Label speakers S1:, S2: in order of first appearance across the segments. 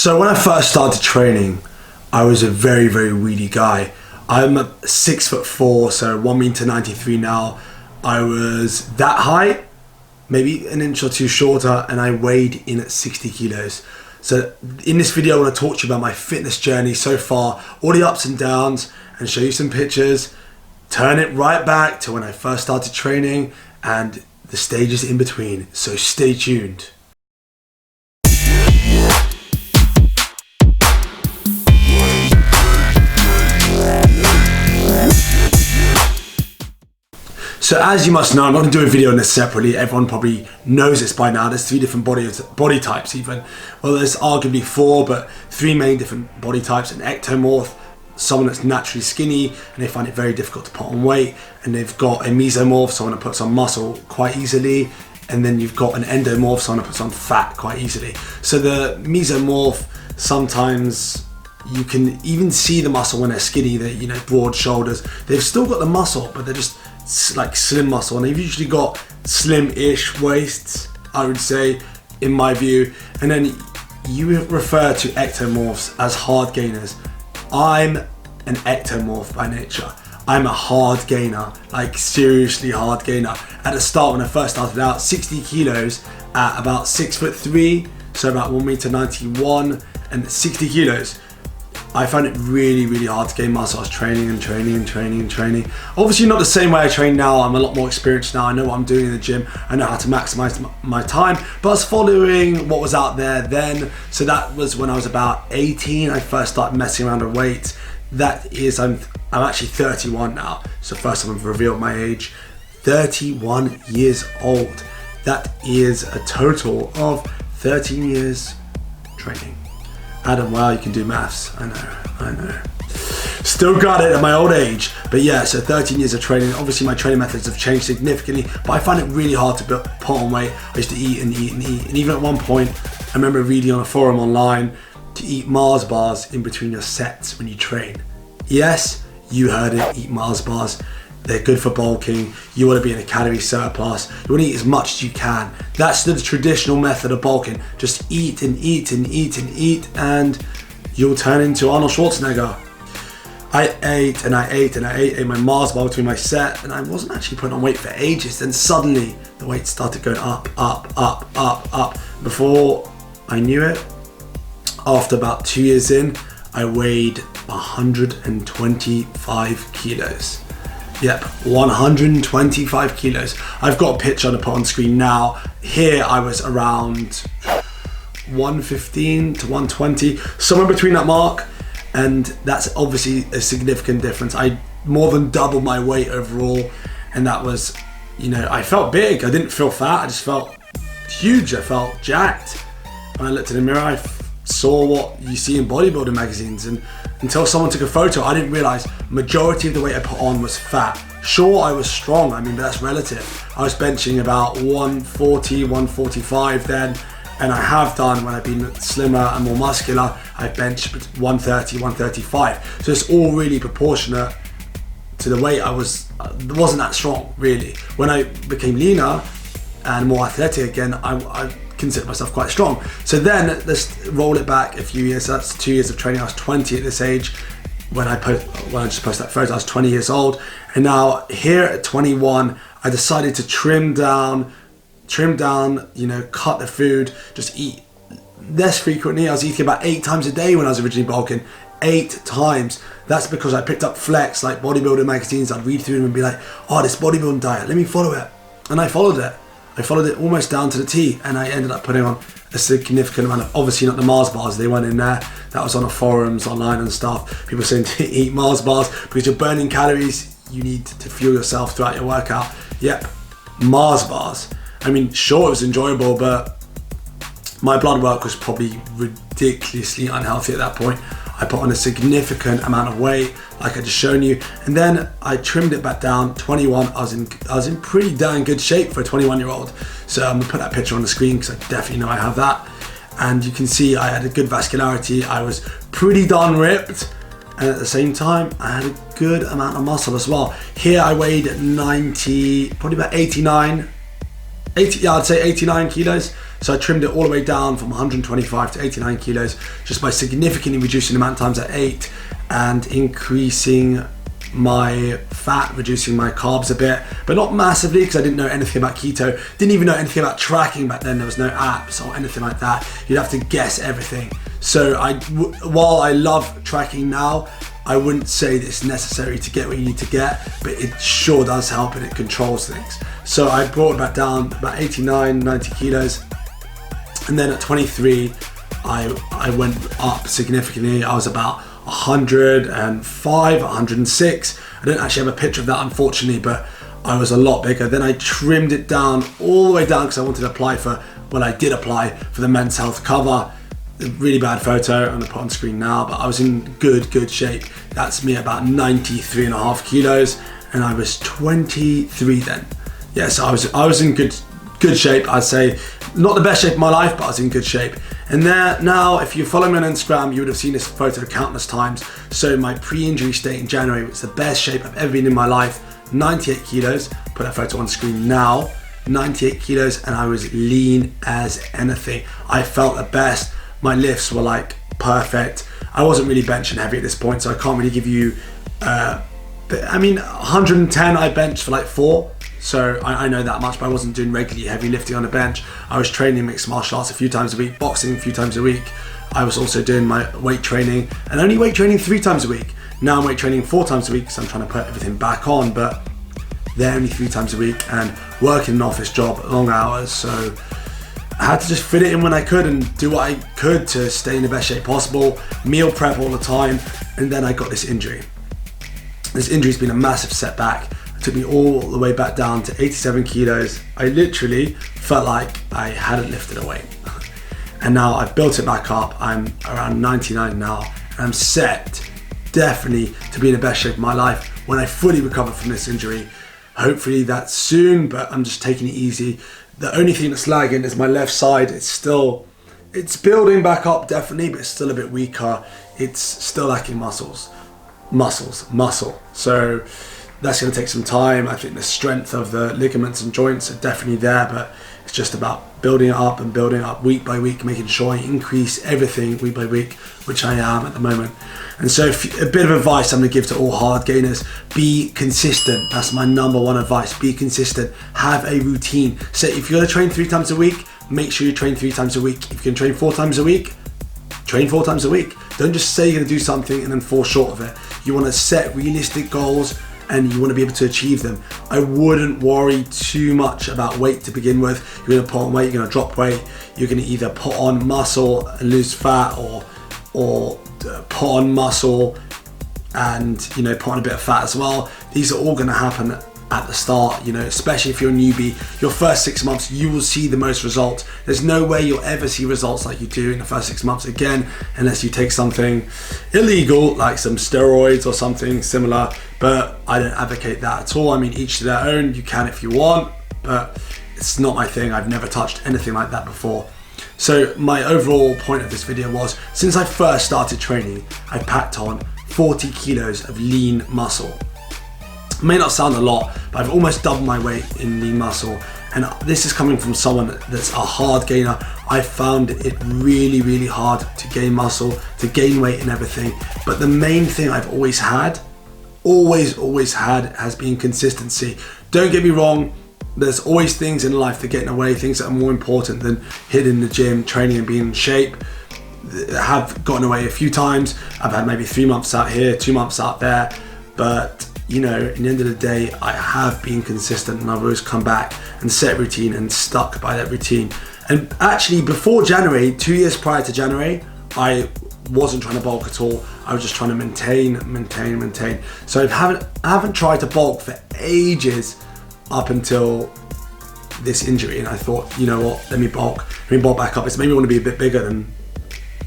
S1: So when I first started training, I was a very, very weedy guy. I'm 6'4", so 1m93 now. I was that height, maybe an inch or two shorter, and I weighed in at 60 kilos. So in this video, I want to talk to you about my fitness journey so far, all the ups and downs, and show you some pictures, turn it right back to when I first started training and the stages in between. So stay tuned. So as you must know, I'm not going to do a video on this separately. Everyone probably knows this by now. There's 3 different body types even. Well, there's arguably 4, but 3 main different body types. An ectomorph, someone that's naturally skinny and they find it very difficult to put on weight. And they've got a mesomorph, someone that puts on muscle quite easily. And then you've got an endomorph, someone that puts on fat quite easily. So the mesomorph, sometimes you can even see the muscle when they're skinny, they're, broad shoulders. They've still got the muscle, but they're just like slim muscle, and they've usually got slim-ish waists, I would say, in my view. And then you refer to ectomorphs as hard gainers. I'm an ectomorph by nature. I'm a hard gainer, like seriously hard gainer. At the start, when I first started out, 60 kilos at about 6'3", so about 1m91, and 60 kilos. I found it really, really hard to gain muscle. I was training. Obviously not the same way I train now. I'm a lot more experienced now. I know what I'm doing in the gym. I know how to maximize my time, but I was following what was out there then. So that was when I was about 18. I first started messing around with weights. That is, I'm actually 31 now. So first time I've revealed my age. 31 years old. That is a total of 13 years training. Adam, wow, you can do maths. I know. Still got it at my old age. But yeah, so 13 years of training. Obviously my training methods have changed significantly, but I find it really hard to put on weight. I used to eat. And even at one point, I remember reading on a forum online to eat Mars bars in between your sets when you train. Yes, you heard it, eat Mars bars. They're good for bulking. You want to be in a calorie surplus. You want to eat as much as you can. That's the traditional method of bulking. Just eat and eat, and you'll turn into Arnold Schwarzenegger. I ate my Mars bar between my set, and I wasn't actually putting on weight for ages. Then suddenly the weight started going up. Before I knew it, after about 2 years in, I weighed 125 kilos. Yep, 125 kilos. I've got a picture to put on screen now. Here I was around 115 to 120, somewhere between that mark. And that's obviously a significant difference. I more than doubled my weight overall. And that was, I felt big. I didn't feel fat. I just felt huge. I felt jacked. When I looked in the mirror, I saw what you see in bodybuilding magazines, and until someone took a photo, I didn't realize majority of the weight I put on was fat. Sure, I was strong, but that's relative. I was benching about 140, 145 then, and I have done when I've been slimmer and more muscular, I've benched 130, 135. So it's all really proportionate to the weight I was. It wasn't that strong, really. When I became leaner and more athletic again, I consider myself quite strong. So then let's roll it back a few years. So that's 2 years of training. I was 20 at this age when I just posted that photo. I was 20 years old, and now here at 21, I decided to trim down, cut the food, just eat less frequently. I was eating about 8 times a day when I was originally bulking. 8 times. That's because I picked up Flex, like bodybuilding magazines. I'd read through them and be like, oh, this bodybuilding diet, let me follow it. And I followed it. I followed it almost down to the T, and I ended up putting on a significant amount of, obviously not the Mars bars, they weren't in there. That was on the forums online and stuff. People saying to eat Mars bars because you're burning calories. You need to fuel yourself throughout your workout. Yep, Mars bars. Sure, it was enjoyable, but my blood work was probably ridiculously unhealthy at that point. I put on a significant amount of weight, like I just shown you, and then I trimmed it back down. 21, I was in pretty darn good shape for a 21-year-old. So I'm gonna put that picture on the screen because I definitely know I have that. And you can see I had a good vascularity. I was pretty darn ripped, and at the same time, I had a good amount of muscle as well. Here I weighed 90, probably about 89 kilos. So I trimmed it all the way down from 125 to 89 kilos just by significantly reducing the amount of times I ate and increasing my fat, reducing my carbs a bit, but not massively, because I didn't know anything about keto, didn't even know anything about tracking back then. There was no apps or anything like that. You'd have to guess everything. So while I love tracking now, I wouldn't say that it's necessary to get what you need to get, but it sure does help and it controls things. So I brought it back down about 89, 90 kilos. And then at 23, I went up significantly. I was about 105, 106. I don't actually have a picture of that, unfortunately, but I was a lot bigger. Then I trimmed it down all the way down because I wanted to apply for, well, I did apply for the Men's Health cover. A really bad photo, I'm gonna put on screen now, but I was in good shape. That's me about 93.5 kilos, and I was 23 then. Yeah, so I was in good shape. I'd say not the best shape of my life, but I was in good shape. And there now, if you follow me on Instagram, you would have seen this photo countless times. So my pre-injury state in January was the best shape I've ever been in my life. 98 kilos, put that photo on screen now. 98 kilos, and I was lean as anything. I felt the best. My lifts were like perfect. I wasn't really benching heavy at this point, so I can't really give you, but I mean, 110 I benched for like 4. So I know that much, but I wasn't doing regularly heavy lifting on the bench. I was training mixed martial arts a few times a week, boxing a few times a week. I was also doing my weight training, and only weight training 3 times a week. Now I'm weight training 4 times a week because I'm trying to put everything back on, but they're only 3 times a week, and working an office job, long hours. So I had to just fit it in when I could and do what I could to stay in the best shape possible, meal prep all the time, and then I got this injury. This injury's been a massive setback. It took me all the way back down to 87 kilos. I literally felt like I hadn't lifted a weight. And now I've built it back up. I'm around 99 now, and I'm set definitely to be in the best shape of my life when I fully recover from this injury. Hopefully that's soon, but I'm just taking it easy. The only thing that's lagging is my left side. It's building back up definitely, but it's still a bit weaker. It's still lacking muscle. So that's going to take some time. I think the strength of the ligaments and joints are definitely there, but it's just about building it up and building it up week by week, making sure I increase everything week by week, which I am at the moment. And so a bit of advice I'm going to give to all hard gainers: be consistent. That's my number one advice. Be consistent. Have a routine. So if you're going to train 3 times a week, make sure you train 3 times a week. If you can train 4 times a week, train 4 times a week. Don't just say you're going to do something and then fall short of it. You want to set realistic goals and you want to be able to achieve them. I wouldn't worry too much about weight to begin with. You're going to put on weight, you're going to drop weight, you're going to either put on muscle and lose fat, or put on muscle and put on a bit of fat as well. These are all going to happen at the start, especially if you're a newbie. Your first 6 months, you will see the most results. There's no way you'll ever see results like you do in the first 6 months again, unless you take something illegal, like some steroids or something similar. But I don't advocate that at all. I mean, each to their own. You can if you want, but it's not my thing. I've never touched anything like that before. So my overall point of this video was, since I first started training, I packed on 40 kilos of lean muscle. It may not sound a lot, but I've almost doubled my weight in lean muscle. And this is coming from someone that's a hard gainer. I found it really, really hard to gain muscle, to gain weight and everything. But the main thing I've always had, has been consistency. Don't get me wrong, there's always things in life that get in the way, things that are more important than hitting the gym, training and being in shape. I have gotten away a few times. I've had maybe 3 months out here, 2 months out there, but at the end of the day, I have been consistent and I've always come back and set routine and stuck by that routine. And actually before January, 2 years prior to January, I wasn't trying to bulk at all. I was just trying to maintain. So I haven't tried to bulk for ages up until this injury, and I thought, you know what, let me bulk back up. It's made me want to be a bit bigger than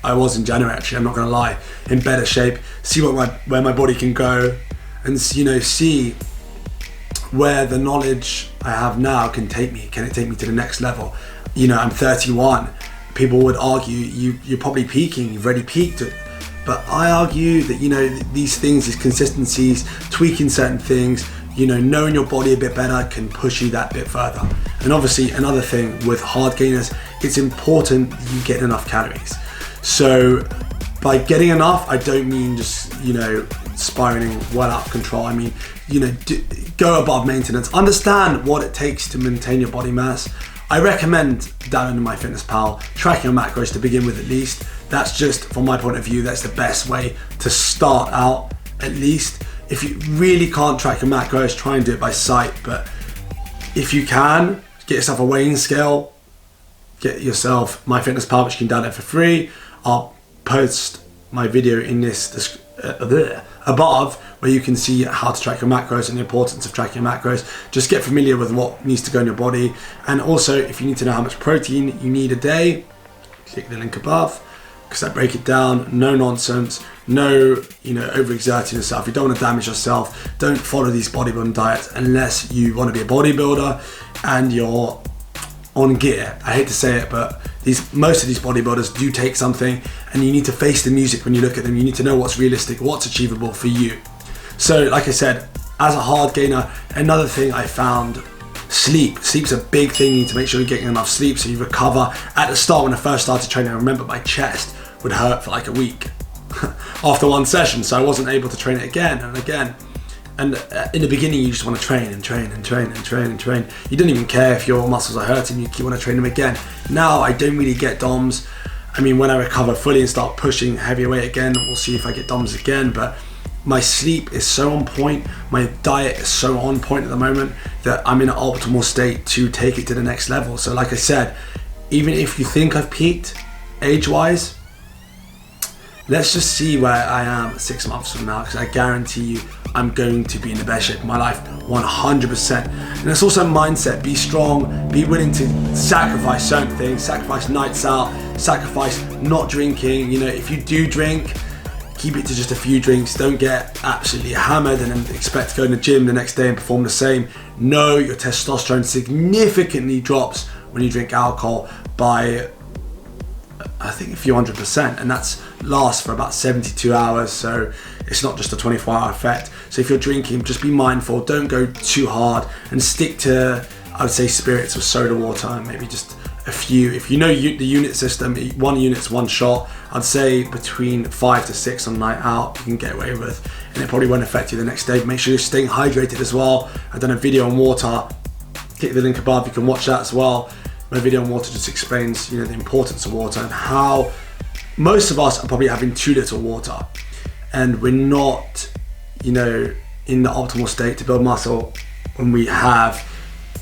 S1: I was in January, actually. I'm not gonna lie, in better shape, see where my body can go, and see where the knowledge I have now can take me. Can it take me to the next level? I'm 31. People would argue you're probably peaking, you've already peaked it. But I argue that these things, these consistencies, tweaking certain things, knowing your body a bit better can push you that bit further. And obviously another thing with hard gainers it's important you get enough calories. So by getting enough, I don't mean just, spiraling well out of control. I mean, go above maintenance. Understand what it takes to maintain your body mass. I recommend downloading MyFitnessPal, tracking your macros to begin with at least. That's just, from my point of view, that's the best way to start out at least. If you really can't track your macros, try and do it by sight. But if you can, get yourself a weighing scale, get yourself MyFitnessPal, which you can download for free. I'll post my video in this above, where you can see how to track your macros and the importance of tracking your macros. Just get familiar with what needs to go in your body. And also, if you need to know how much protein you need a day, click the link above, because I break it down. No nonsense, no overexerting yourself. You don't want to damage yourself. Don't follow these bodybuilding diets unless you want to be a bodybuilder and you're on gear. I hate to say it, but most of these bodybuilders do take something, and you need to face the music when you look at them. You need to know what's realistic, what's achievable for you. So like I said, as a hard gainer, another thing I found, sleep. Sleep's a big thing. You need to make sure you're getting enough sleep so you recover. At the start, when I first started training, I remember my chest would hurt for like a week after one session, so I wasn't able to train it again and again. And in the beginning, you just want to train and train and train and train and train. You don't even care if your muscles are hurting, you want to train them again. Now, I don't really get DOMs. I mean, when I recover fully and start pushing heavier weight again, we'll see if I get DOMs again. But my sleep is so on point, my diet is so on point at the moment that I'm in an optimal state to take it to the next level. So like I said, even if you think I've peaked age-wise, let's just see where I am 6 months from now, because I guarantee you I'm going to be in the best shape of my life, 100%. And it's also mindset. Be strong, be willing to sacrifice certain things, sacrifice nights out, sacrifice not drinking. If you do drink, keep it to just a few drinks. Don't get absolutely hammered and then expect to go in the gym the next day and perform the same. No, your testosterone significantly drops when you drink alcohol by, I think, a few 100%, and that's lasts for about 72 hours, so it's not just a 24-hour effect. So if you're drinking, just be mindful, don't go too hard, and stick to, I would say, spirits or soda water, and maybe just a few. If you know the unit system, 1 unit's 1 shot, I'd say between 5 to 6 on a night out you can get away with, and it probably won't affect you the next day. Make sure you're staying hydrated as well. I've done a video on water, click the link above, you can watch that as well. My video on water just explains, the importance of water and how most of us are probably having too little water, and we're not, in the optimal state to build muscle when we have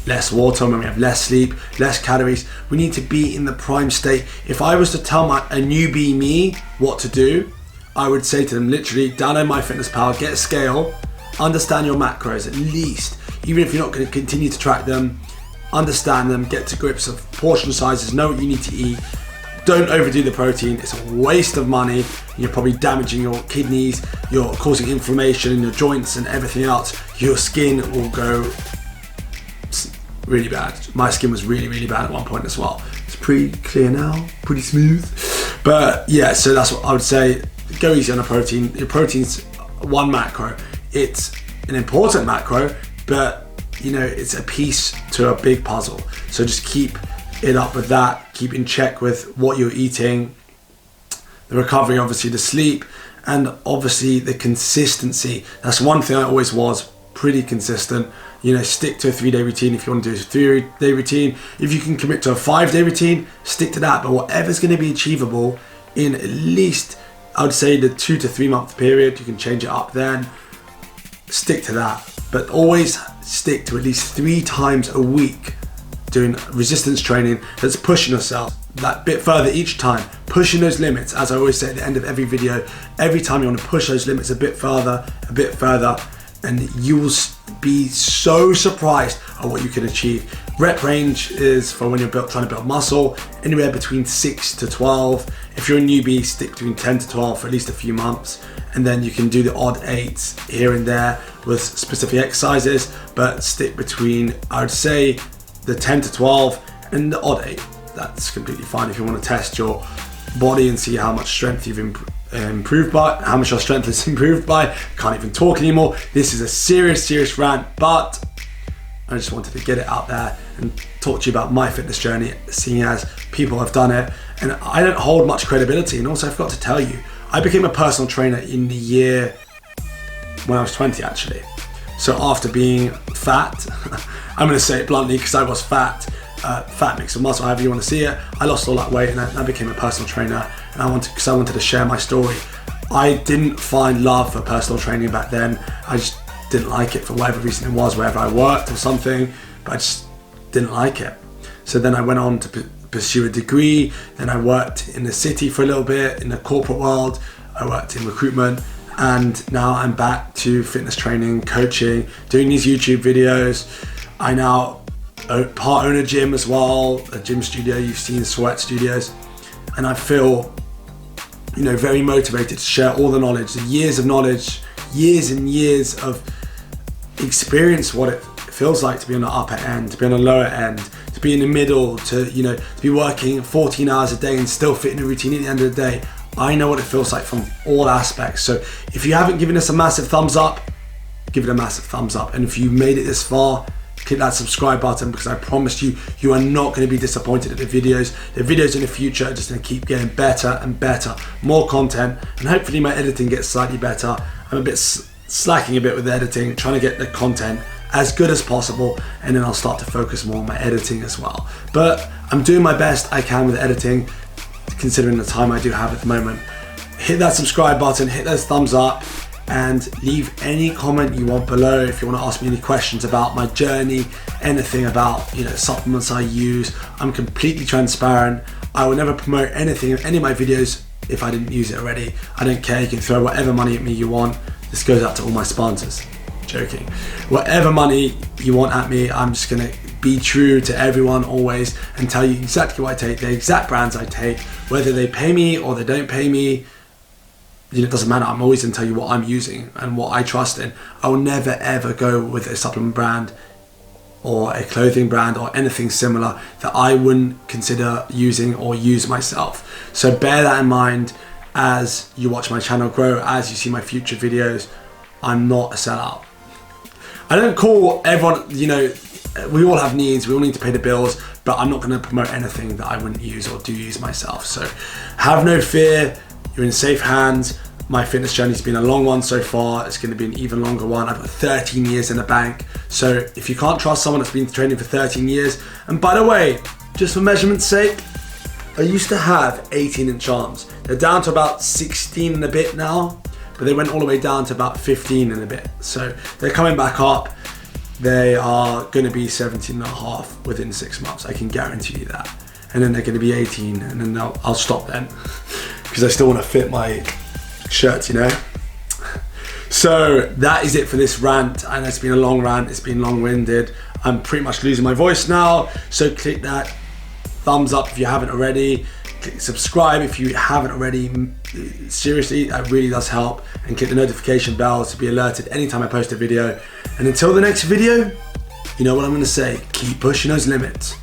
S1: less water, when we have less sleep, less calories. We need to be in the prime state. If I was to tell a newbie me what to do, I would say to them, literally, download MyFitnessPal, get a scale, understand your macros at least, even if you're not going to continue to track them. Understand them, get to grips of portion sizes, know what you need to eat. Don't overdo the protein, it's a waste of money. You're probably damaging your kidneys, you're causing inflammation in your joints and everything else. Your skin will go really bad. My skin was really, really bad at one point as well. It's pretty clear now, pretty smooth. But yeah, so that's what I would say. Go easy on the protein. Your protein's 1 macro. It's an important macro, but it's a piece to a big puzzle. So just keep it up with that, keep in check with what you're eating, the recovery, obviously the sleep, and obviously the consistency. That's one thing I always was, pretty consistent. Stick to a 3-day routine if you want to do a 3-day routine. If you can commit to a 5-day routine, stick to that. But whatever's going to be achievable in at least, I would say, the 2 to 3 month period, you can change it up then. Stick to that. But always stick to at least 3 times a week doing resistance training that's pushing yourself that bit further each time, pushing those limits. As I always say at the end of every video, every time you want to push those limits a bit further, and you will be so surprised at what you can achieve. Rep range is for when you're trying to build muscle, anywhere between 6 to 12. If you're a newbie, stick between 10 to 12 for at least a few months, and then you can do the odd 8s here and there with specific exercises, but stick between, I would say, the 10 to 12 and the odd 8. That's completely fine if you want to test your body and see how much strength you've improved by, how much your strength is improved by. Can't even talk anymore. This is a serious rant, but I just wanted to get it out there and talk to you about my fitness journey, seeing as people have done it, and I don't hold much credibility. And also I forgot to tell you, I became a personal trainer in the year when I was 20 actually. So after being fat, I'm gonna say it bluntly because I was fat, fat mixed with muscle, however you want to see it, I lost all that weight and I became a personal trainer, and because I wanted to share my story. I didn't find love for personal training back then. I just didn't like it for whatever reason it was, wherever I worked or something, but I just didn't like it. So then I went on to pursue a degree, then I worked in the city for a little bit, in the corporate world, I worked in recruitment, and now I'm back to fitness training, coaching, doing these YouTube videos. I now part own a gym as well, a gym studio, you've seen Sweat Studios, and I feel, you know, very motivated to share all the knowledge, the years of knowledge, years and years of experience, what it feels like to be on the upper end, to be on the lower end, to be in the middle, to, you know, to be working 14 hours a day and still fit in a routine at the end of the day. I know what it feels like from all aspects. So if you haven't given us a massive thumbs up, give it a massive thumbs up. And if you made it this far, click that subscribe button, because I promise you, you are not going to be disappointed at the videos. The videos in the future are just going to keep getting better and better, more content, and hopefully my editing gets slightly better. I'm a bit slacking a bit with editing, trying to get the content as good as possible, and then I'll start to focus more on my editing as well. But I'm doing my best I can with editing, considering the time I do have at the moment. Hit that subscribe button, hit those thumbs up, and leave any comment you want below. If you want to ask me any questions about my journey, anything about, you know, supplements I use, I'm completely transparent. I will never promote anything in any of my videos if I didn't use it already. I don't care, you can throw whatever money at me you want. This goes out to all my sponsors. Joking. Whatever money you want at me, I'm just gonna be true to everyone always and tell you exactly what I take, the exact brands I take, whether they pay me or they don't pay me. You know, it doesn't matter. I'm always going to tell you what I'm using and what I trust in. I will never ever go with a supplement brand or a clothing brand or anything similar that I wouldn't consider using or use myself. So bear that in mind as you watch my channel grow, as you see my future videos. I'm not a sellout. I don't call everyone, you know, we all have needs, we all need to pay the bills, but I'm not going to promote anything that I wouldn't use or do use myself. So have no fear. You're in safe hands. My fitness journey's been a long one so far. It's going to be an even longer one. I've got 13 years in the bank. So if you can't trust someone that's been training for 13 years, and by the way, just for measurement's sake, I used to have 18-inch arms. They're down to about 16 and a bit now, but they went all the way down to about 15 and a bit. So they're coming back up. They are going to be 17 and a half within 6 months. I can guarantee you that. And then they're going to be 18, and then I'll stop then. Because I still want to fit my shirts, you know. So that is it for this rant, and it's been a long rant, it's been long-winded. I'm pretty much losing my voice now, so click that thumbs up if you haven't already, click subscribe if you haven't already. Seriously, that really does help, and click the notification bell to be alerted anytime I post a video. And until the next video, you know what I'm going to say, keep pushing those limits.